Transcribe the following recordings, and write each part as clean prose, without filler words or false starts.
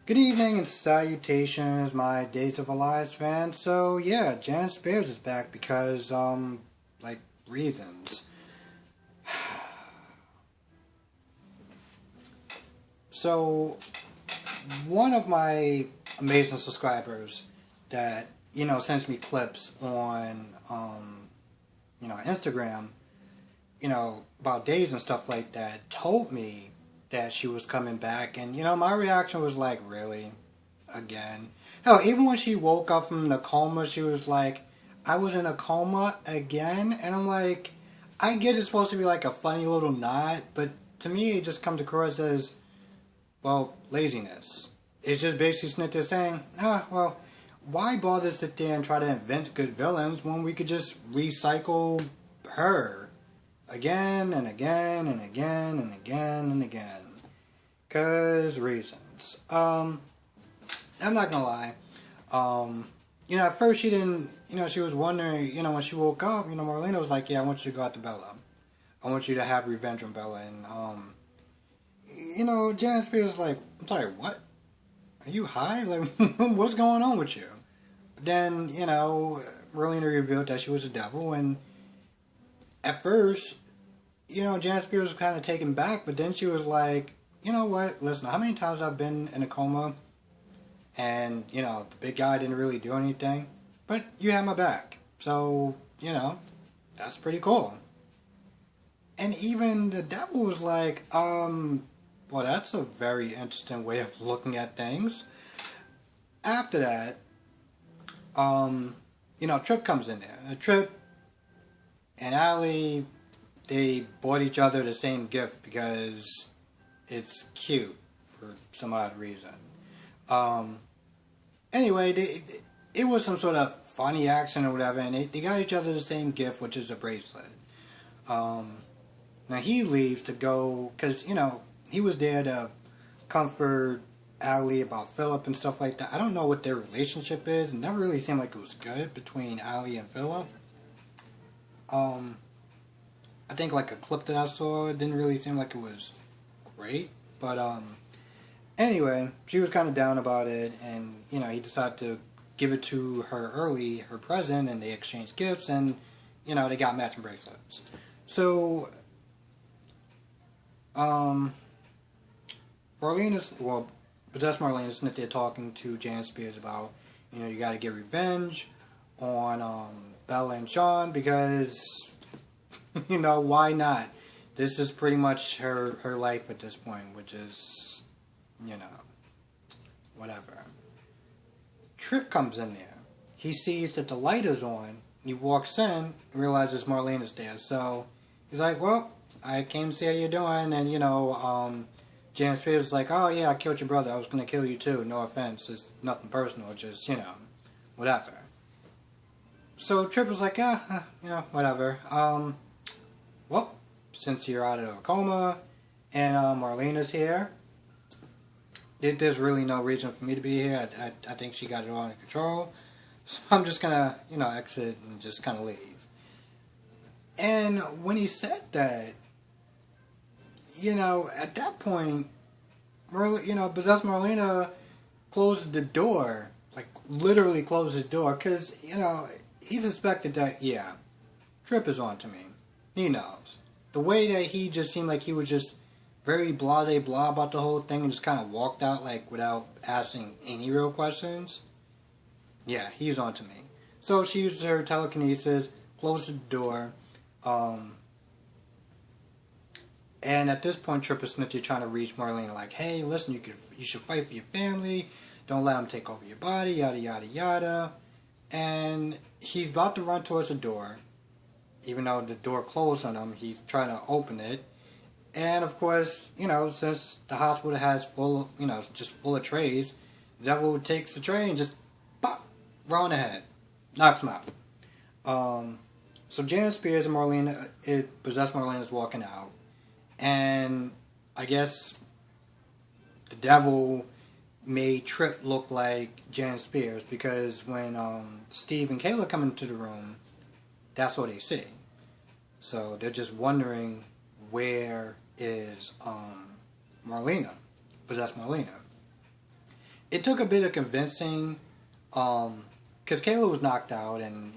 Good evening and salutations, my Days of Elias fans. So yeah, Jan Spears is back because like reasons. So one of my amazing subscribers that sends me clips on Instagram, about days and stuff like that, told me that she was coming back, and my reaction was like, really, again? Hell, even when she woke up from the coma, she was like, I was in a coma again, and I'm like, I get it's supposed to be like a funny little nod, but to me it just comes across as, well, laziness. It's just basically Snitcher saying, well, why bother sit there and try to invent good villains when we could just recycle her again and again and again and again and again? Cause reasons. I'm not gonna lie. At first she didn't. She was wondering. When she woke up, Marlena was like, "Yeah, I want you to go out to Bella. I want you to have revenge on Bella." And Janet Spears was like, "I'm sorry, what? Are you high? Like, what's going on with you?" But then, Marlena revealed that she was a devil, and at first, Janet Spears was kind of taken back, but then she was like, "You know what? Listen, how many times I've been in a coma, and the big guy didn't really do anything, but you had my back, so that's pretty cool." And even the devil was like, well, that's a very interesting way of looking at things. After that, Trip comes in there. Trip and Allie, they bought each other the same gift because it's cute for some odd reason. Anyway, it was some sort of funny accent or whatever, and they got each other the same gift, which is a bracelet. Now he leaves to go, because, he was there to comfort Allie about Philip and stuff like that. I don't know what their relationship is. It never really seemed like it was good between Allie and Philip. I think like a clip that I saw, it didn't really seem like it was great. But anyway, she was kind of down about it, and he decided to give it to her early, her present, and they exchanged gifts, and they got matching bracelets. So Possessed Marlena's sitting there talking to Janet Spears about, you got to get revenge on Bella and Sean because, why not? This is pretty much her life at this point, which is, whatever. Trip comes in there. He sees that the light is on. He walks in and realizes Marlena's there. So he's like, well, I came to see how you're doing. And, Janet Spears is like, oh yeah, I killed your brother. I was going to kill you too. No offense. It's nothing personal. Just, whatever. So Trip was like, yeah, whatever. Well, since you're out of a coma and Marlena's here, there's really no reason for me to be here. I think she got it all under control. So I'm just going to, exit and just kind of leave. And when he said that, at that point, Possessed Marlena closed the door, like literally closed the door, because, he suspected that, yeah, Trip is on to me. He knows. The way that he just seemed like he was just very blase blah about the whole thing and just kind of walked out like without asking any real questions. Yeah, he's on to me. So she used her telekinesis, closed the door, and at this point, Trip is Snitcher trying to reach Marlena like, hey, listen, you should fight for your family. Don't let him take over your body, yada, yada, yada. And he's about to run towards the door. Even though the door closed on him, he's trying to open it. And, of course, since the hospital has just full of trays, the devil takes the tray and just, pop, right on the head. Knocks him out. So Janet Spears and Possessed Marlena's walking out. And I guess the devil made Trip look like Janet Spears because when Steve and Kayla come into the room, that's what they see. So they're just wondering, where is Marlena, Possessed Marlena? it took a bit of convincing, because Kayla was knocked out, and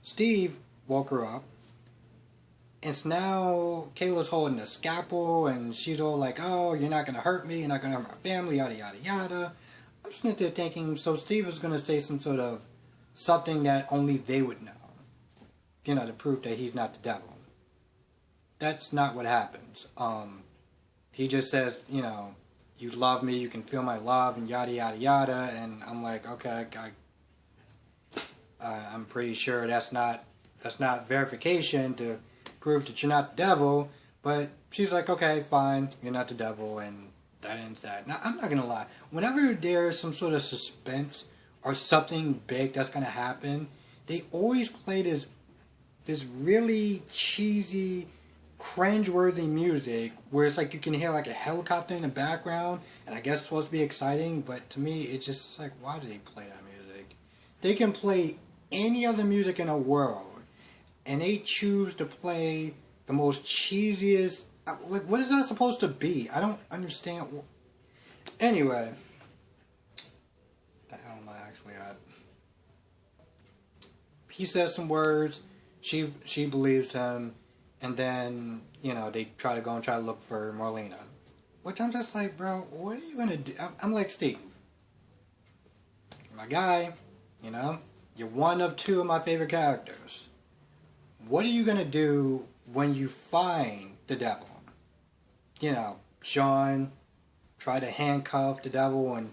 Steve woke her up, and so now Kayla's holding the scalpel, and she's all like, "Oh, you're not gonna hurt me, you're not gonna hurt my family, yada yada yada." I'm sitting there thinking, so Steve is gonna say some sort of something that only they would know, to prove that he's not the devil. That's not what happens. He just says, you love me, you can feel my love, and yada yada yada. And I'm like, okay, I'm pretty sure that's not verification to prove that you're not the devil. But she's like, okay, fine, you're not the devil, and that ends that. Now, I'm not gonna lie. Whenever there's some sort of suspense or something big that's gonna happen, they always play this really cheesy, cringe-worthy music where it's like you can hear like a helicopter in the background, and I guess it's supposed to be exciting, but to me it's just like, why do they play that music? They can play any other music in the world, and they choose to play the most cheesiest. Like, what is that supposed to be? I don't understand. Anyway, the hell am I actually at? He says some words. She believes him, and then they try to look for Marlena, which I'm just like, bro, what are you gonna do? I'm like, Steve, my guy, you're one of two of my favorite characters. What are you gonna do when you find the devil? Sean tried to handcuff the devil, and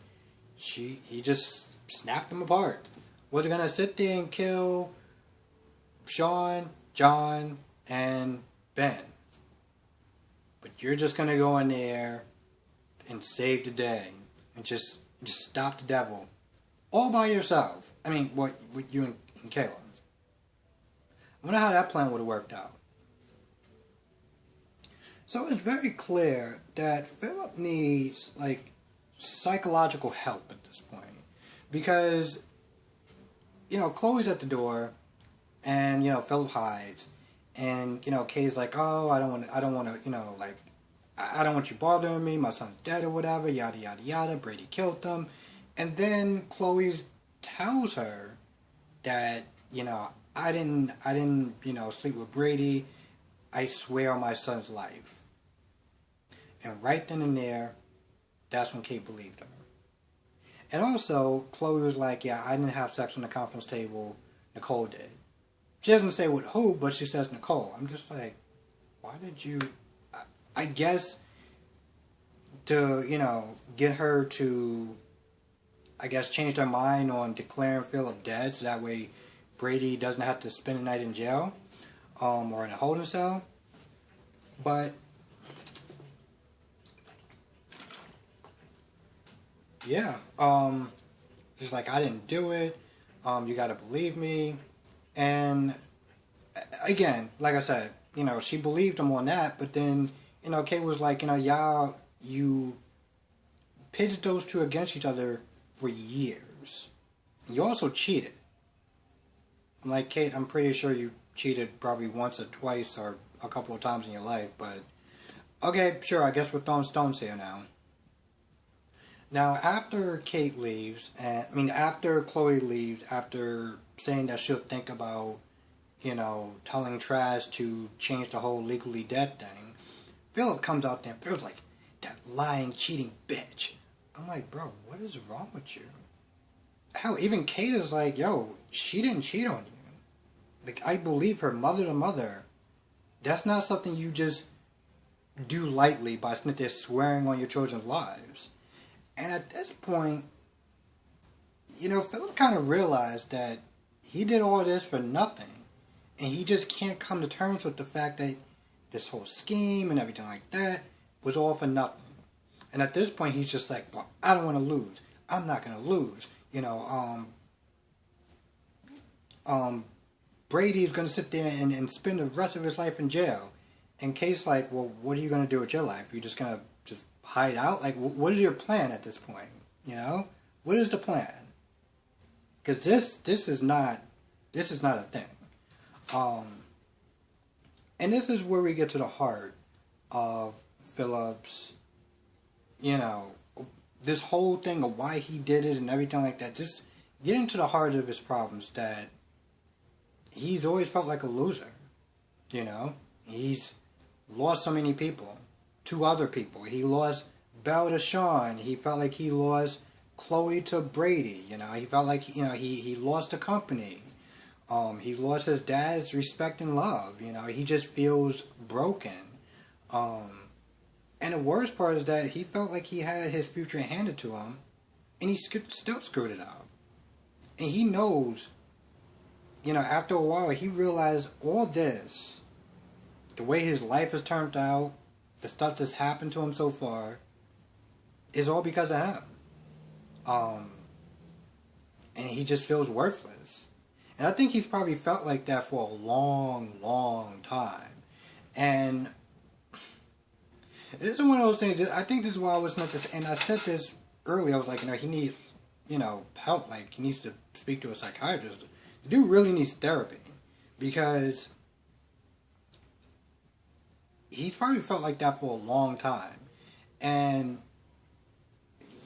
he just snapped him apart. Was he gonna sit there and kill Sean, John, and Ben? But you're just gonna go in there and save the day and just stop the devil all by yourself. I mean, with you and Kayla. I wonder how that plan would have worked out. So it's very clear that Philip needs psychological help at this point, because Chloe's at the door, and Philip hides, and Kay's like, oh, I don't want to, I don't want you bothering me. My son's dead or whatever. Yada yada yada. Brady killed him, and then Chloe tells her that I didn't sleep with Brady. I swear on my son's life. And right then and there, that's when Kate believed her. And also, Chloe was like, yeah, I didn't have sex on the conference table. Nicole did. She doesn't say with who, but she says Nicole. I'm just like, why did you... I guess to, get her to, change their mind on declaring Philip dead, so that way Brady doesn't have to spend the night in jail, or in a holding cell. But yeah, just like, I didn't do it. You gotta believe me. And again, like I said, she believed him on that, but then, Kate was like, y'all, you pitted those two against each other for years. You also cheated. I'm like, Kate, I'm pretty sure you cheated probably once or twice or a couple of times in your life, but okay, sure, I guess we're throwing stones here now. Now, after Kate leaves, after Chloe leaves, after saying that she'll think about, telling Trash to change the whole legally dead thing, Philip comes out there and feels like, that lying, cheating bitch. I'm like, bro, what is wrong with you? Hell, even Kate is like, yo, she didn't cheat on you. Like, I believe her mother to mother. That's not something you just do lightly by sitting there swearing on your children's lives. And at this point, Philip kind of realized that he did all this for nothing. And he just can't come to terms with the fact that this whole scheme and everything like that was all for nothing. And at this point, he's just like, well, I don't want to lose. I'm not going to lose. Brady's going to sit there and spend the rest of his life in jail. And Kate's like, well, what are you going to do with your life? You're just going to just hide out? Like, what is your plan at this point? What is the plan? Because this is not a thing. And this is where we get to the heart of Philip's, this whole thing of why he did it and everything like that. Just get into the heart of his problems, that he's always felt like a loser. You know? He's lost so many people to other people. He lost Belle to Sean. He felt like he lost Chloe to Brady. You know, he felt like, you know, he lost the company. He lost his dad's respect and love. You know, he just feels broken. And the worst part is that he felt like he had his future handed to him, and he still screwed it up. And he knows, you know, after a while, he realized all this, the way his life has turned out, the stuff that's happened to him so far, is all because of him. And he just feels worthless. And I think he's probably felt like that for a long, long time. And this is one of those things, I think this is why I was not this, and I said this earlier, I was like, you know, he needs, you know, help, like, he needs to speak to a psychiatrist. The dude really needs therapy, because he's probably felt like that for a long time. And,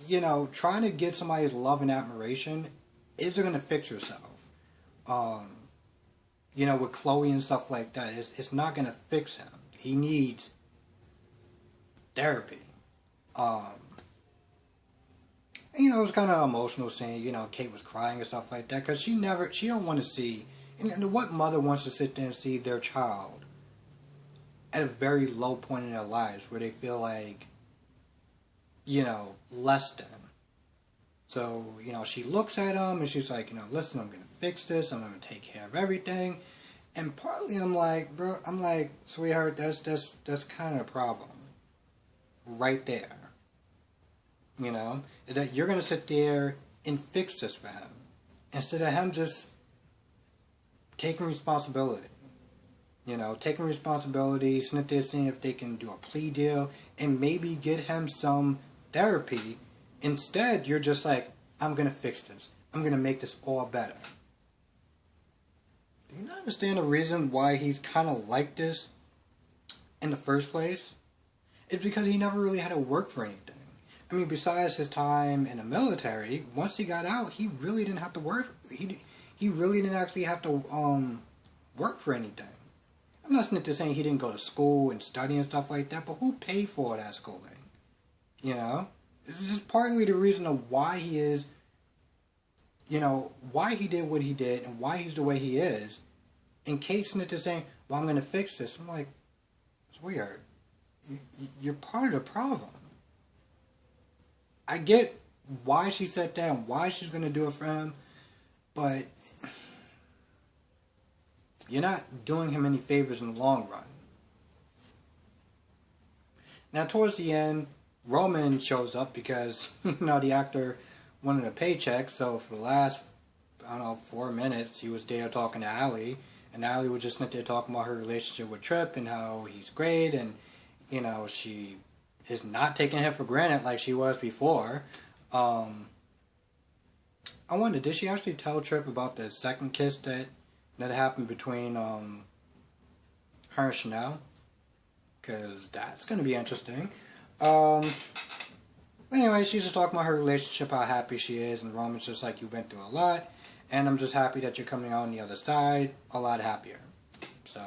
you know, trying to get somebody's love and admiration isn't going to fix yourself. You know, with Chloe and stuff like that, it's not going to fix him. He needs therapy. You know, it was kind of emotional seeing, you know, Kate was crying and stuff like that, because she don't want to see, and what mother wants to sit there and see their child at a very low point in their lives where they feel like, you know, less than. So, you know, she looks at him and she's like, you know, listen, I'm going to fix this, I'm going to take care of everything. And partly I'm like, bro, sweetheart, that's kind of a problem. Right there. You know? Is that you're going to sit there and fix this for him. Instead of him just taking responsibility. You know, taking responsibility, sitting there seeing if they can do a plea deal, and maybe get him some therapy. Instead, you're just like, I'm going to fix this. I'm going to make this all better. Do you not understand the reason why he's kind of like this in the first place? It's because he never really had to work for anything. I mean, besides his time in the military, once he got out, he really didn't have to work. He really didn't actually have to work for anything. I'm not saying he didn't go to school and study and stuff like that, but who paid for that schooling? You know? This is just partly the reason of why he is, you know, why he did what he did and why he's the way he is. And Kate Smith is saying, well, I'm going to fix this. I'm like, it's weird. You're part of the problem. I get why she said that and why she's going to do it for him, but you're not doing him any favors in the long run. Now, towards the end, Roman shows up because, you know, the actor wanted a paycheck, so for the last, 4 minutes, he was there talking to Allie, and Allie was just sit there talking about her relationship with Tripp and how he's great, and, you know, she is not taking him for granted like she was before. I wonder, did she actually tell Tripp about the second kiss that happened between her and Chanel? Because that's going to be interesting. Anyway, she's just talking about her relationship, how happy she is, and Roman's just like, you went through a lot, and I'm just happy that you're coming out on the other side a lot happier. So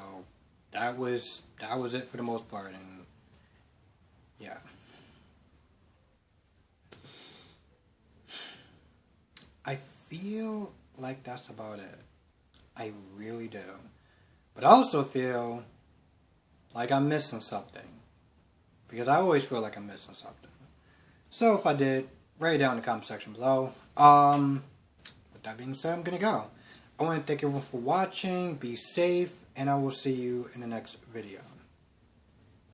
that was it for the most part, and yeah. I feel like that's about it. I really do. But I also feel like I'm missing something. Because I always feel like I'm missing something. So if I did, write it down in the comment section below. With that being said, I'm going to go. I want to thank everyone for watching. Be safe. And I will see you in the next video.